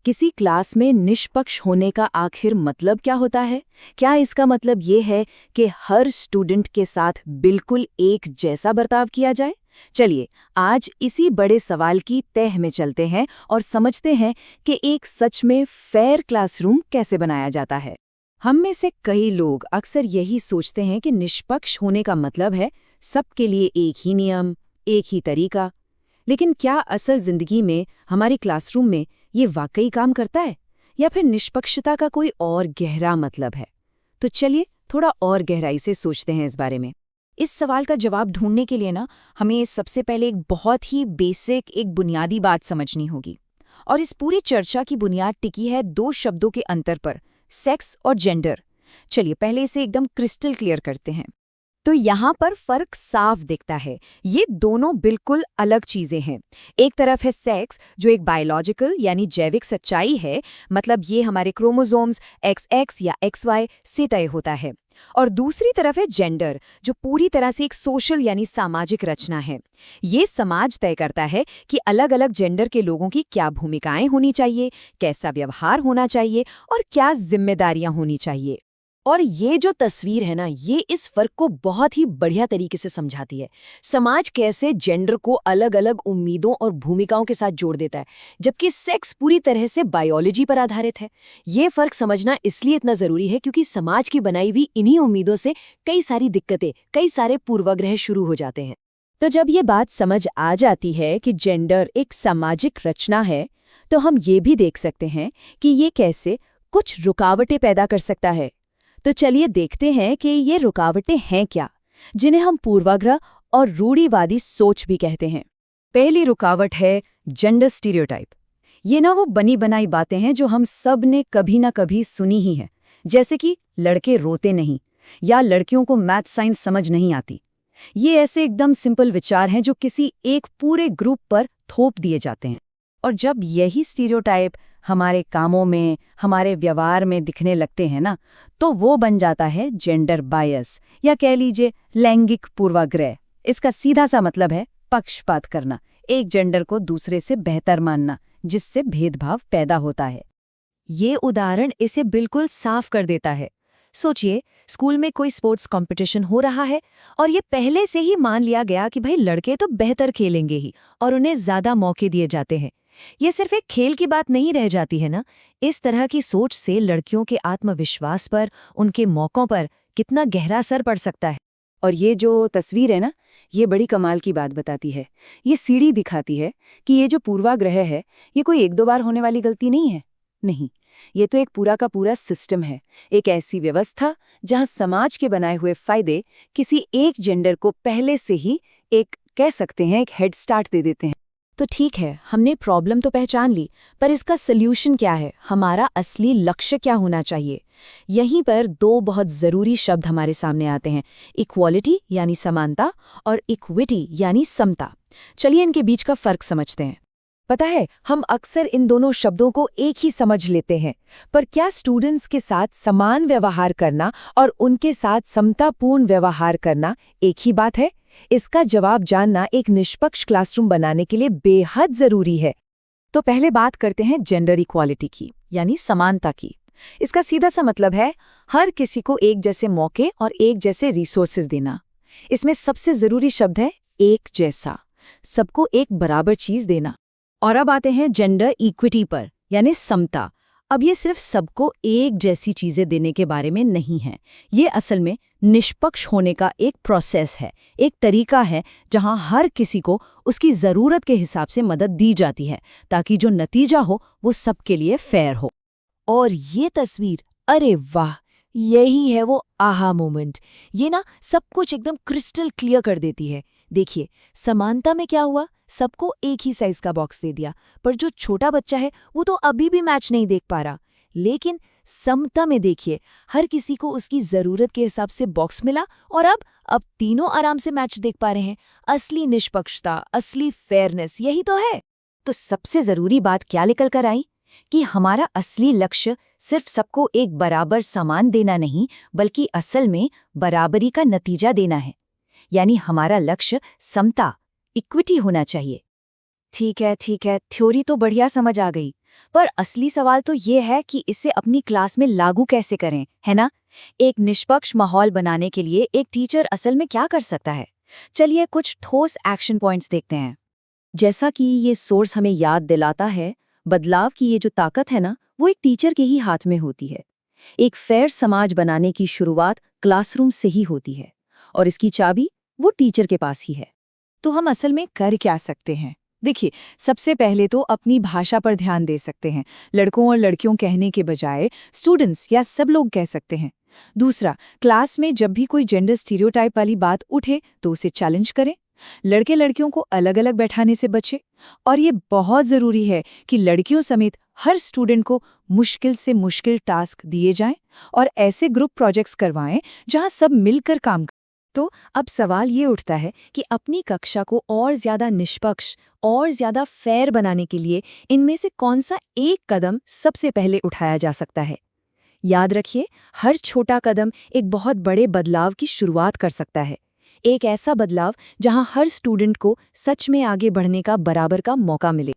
किसी क्लास में निष्पक्ष होने का आखिर मतलब क्या होता है? क्या इसका मतलब ये है कि हर स्टूडेंट के साथ बिल्कुल एक जैसा बर्ताव किया जाए? चलिए, आज इसी बड़े सवाल की तह में चलते हैं और समझते हैं कि एक सच में फेयर क्लासरूम कैसे बनाया जाता है। हम में से कई लोग अक्सर यही सोचते हैं कि निष्पक्ष होने का मतलब है सबके लिए एक ही नियम, एक ही तरीका। लेकिन क्या असल जिंदगी में, हमारी क्लासरूम में ये वाकई काम करता है, या फिर निष्पक्षता का कोई और गहरा मतलब है? तो चलिए थोड़ा और गहराई से सोचते हैं इस बारे में। इस सवाल का जवाब ढूंढने के लिए हमें सबसे पहले एक बहुत ही बेसिक, एक बुनियादी बात समझनी होगी। और इस पूरी चर्चा की बुनियाद टिकी है दो शब्दों के अंतर पर, सेक्स और जेंडर। चलिए पहले इसे एकदम क्रिस्टल क्लियर करते हैं। तो यहाँ पर फर्क साफ दिखता है। ये दोनों बिल्कुल अलग चीजें हैं। एक तरफ है सेक्स, जो एक बायोलॉजिकल यानी जैविक सच्चाई है, मतलब ये हमारे क्रोमोसोम्स XX या XY से तय होता है। और दूसरी तरफ है जेंडर, जो पूरी तरह से एक सोशल यानी सामाजिक रचना है। ये समाज तय करता है कि अलग अलग जेंडर के लोगों की क्या भूमिकाएं होनी चाहिए, कैसा व्यवहार होना चाहिए और क्या जिम्मेदारियां होनी चाहिए। और ये जो तस्वीर है ना, ये इस फर्क को बहुत ही बढ़िया तरीके से समझाती है। समाज कैसे जेंडर को अलग अलग उम्मीदों और भूमिकाओं के साथ जोड़ देता है, जबकि सेक्स पूरी तरह से बायोलॉजी पर आधारित है। ये फर्क समझना इसलिए इतना जरूरी है क्योंकि समाज की बनाई हुई इन्हीं उम्मीदों से कई सारी दिक्कतें, कई सारे पूर्वाग्रह शुरू हो जाते हैं। तो जब ये बात समझ आ जाती है कि जेंडर एक सामाजिक रचना है, तो हम ये भी देख सकते हैं कि ये कैसे कुछ रुकावटें पैदा कर सकता है। तो चलिए देखते हैं कि ये रुकावटें हैं क्या, जिन्हें हम पूर्वाग्रह और रूढ़िवादी सोच भी कहते हैं। पहली रुकावट है जेंडर स्टीरियोटाइप। ये वो बनी बनाई बातें हैं जो हम सब ने कभी ना कभी सुनी ही है, जैसे कि लड़के रोते नहीं या लड़कियों को मैथ साइंस समझ नहीं आती। ये ऐसे एकदम सिंपल विचार हैं जो किसी एक पूरे ग्रुप पर थोप दिए जाते हैं। और जब यही स्टीरियोटाइप हमारे कामों में, हमारे व्यवहार में दिखने लगते हैं ना, तो वो बन जाता है जेंडर बायस, या कह लीजिए लैंगिक पूर्वाग्रह। इसका सीधा सा मतलब है पक्षपात करना, एक जेंडर को दूसरे से बेहतर मानना, जिससे भेदभाव पैदा होता है। ये उदाहरण इसे बिल्कुल साफ कर देता है। सोचिए, स्कूल में कोई स्पोर्ट्स कंपटीशन हो रहा है और ये पहले से ही मान लिया गया कि भाई लड़के तो बेहतर खेलेंगे ही, और उन्हें ज्यादा मौके दिए जाते हैं। ये सिर्फ एक खेल की बात नहीं रह जाती है ना। इस तरह की सोच से लड़कियों के आत्मविश्वास पर, उनके मौकों पर कितना गहरा असर पड़ सकता है। और ये जो तस्वीर है ना, ये बड़ी कमाल की बात बताती है। ये सीढ़ी दिखाती है कि ये जो पूर्वाग्रह है, ये कोई एक दो बार होने वाली गलती नहीं है। नहीं, ये तो एक पूरा का पूरा सिस्टम है। एक ऐसी व्यवस्था जहां समाज के बनाए हुए फायदे किसी एक जेंडर को पहले से ही एक, कह सकते हैं, एक हेड स्टार्ट दे देते हैं। तो ठीक है, हमने प्रॉब्लम तो पहचान ली, पर इसका सल्यूशन क्या है? हमारा असली लक्ष्य क्या होना चाहिए? यहीं पर दो बहुत ज़रूरी शब्द हमारे सामने आते हैं, इक्वालिटी यानी समानता और इक्विटी यानी समता। चलिए इनके बीच का फ़र्क समझते हैं। पता है, हम अक्सर इन दोनों शब्दों को एक ही समझ लेते हैं, पर क्या स्टूडेंट्स के साथ समान व्यवहार करना और उनके साथ समतापूर्ण व्यवहार करना एक ही बात है? इसका जवाब जानना एक निष्पक्ष क्लासरूम बनाने के लिए बेहद जरूरी है। तो पहले बात करते हैं जेंडर इक्वालिटी की, यानी समानता की। इसका सीधा सा मतलब है हर किसी को एक जैसे मौके और एक जैसे रिसोर्सेज देना। इसमें सबसे जरूरी शब्द है एक जैसा, सबको एक बराबर चीज देना। और अब आते हैं जेंडर इक्विटी पर, यानी समता। अब ये सिर्फ सबको एक जैसी चीजें देने के बारे में नहीं है। ये असल में निष्पक्ष होने का एक प्रोसेस है, एक तरीका है जहां हर किसी को उसकी ज़रूरत के हिसाब से मदद दी जाती है, ताकि जो नतीजा हो वो सबके लिए फेयर हो। और ये तस्वीर, अरे वाह, यही है वो आहा मोमेंट। ये सब कुछ एकदम क्रिस्टल क्लियर कर देती है। देखिए, समानता में क्या हुआ, सबको एक ही साइज का बॉक्स दे दिया, पर जो छोटा बच्चा है वो तो अभी भी मैच नहीं देख पा रहा। लेकिन समता में देखिए, हर किसी को उसकी जरूरत के हिसाब से बॉक्स मिला और अब तीनों आराम से मैच देख पा रहे हैं। असली निष्पक्षता, असली फेयरनेस यही तो है। तो सबसे जरूरी बात क्या निकल कर आई कि हमारा असली लक्ष्य सिर्फ सबको एक बराबर सामान देना नहीं, बल्कि असल में बराबरी का नतीजा देना है। यानी हमारा लक्ष्य समता, इक्विटी होना चाहिए। ठीक है, थ्योरी तो बढ़िया समझ आ गई, पर असली सवाल तो ये है कि इसे अपनी क्लास में लागू कैसे करें, है ना? एक निष्पक्ष माहौल बनाने के लिए एक टीचर असल में क्या कर सकता है? चलिए कुछ ठोस एक्शन पॉइंट्स देखते हैं। जैसा कि ये सोर्स हमें याद दिलाता है, बदलाव की ये जो ताकत है ना, वो एक टीचर के ही हाथ में होती है। एक फेयर समाज बनाने की शुरुआत क्लासरूम से ही होती है और इसकी चाबी वो टीचर के पास ही है। तो हम असल में कर क्या सकते हैं? देखिए, सबसे पहले तो अपनी भाषा पर ध्यान दे सकते हैं। लड़कों और लड़कियों कहने के बजाय स्टूडेंट्स या सब लोग कह सकते हैं। दूसरा, क्लास में जब भी कोई जेंडर स्टीरियोटाइप वाली बात उठे तो उसे चैलेंज करें। लड़के लड़कियों को अलग अलग बैठाने से बचे। और ये बहुत ज़रूरी है कि लड़कियों समेत हर स्टूडेंट को मुश्किल से मुश्किल टास्क दिए जाएं और ऐसे ग्रुप प्रोजेक्ट्स करवाएं जहां सब मिलकर काम। तो अब सवाल ये उठता है कि अपनी कक्षा को और ज्यादा निष्पक्ष और ज्यादा फेयर बनाने के लिए इनमें से कौन सा एक कदम सबसे पहले उठाया जा सकता है? याद रखिए, हर छोटा कदम एक बहुत बड़े बदलाव की शुरुआत कर सकता है। एक ऐसा बदलाव जहां हर स्टूडेंट को सच में आगे बढ़ने का बराबर का मौका मिले।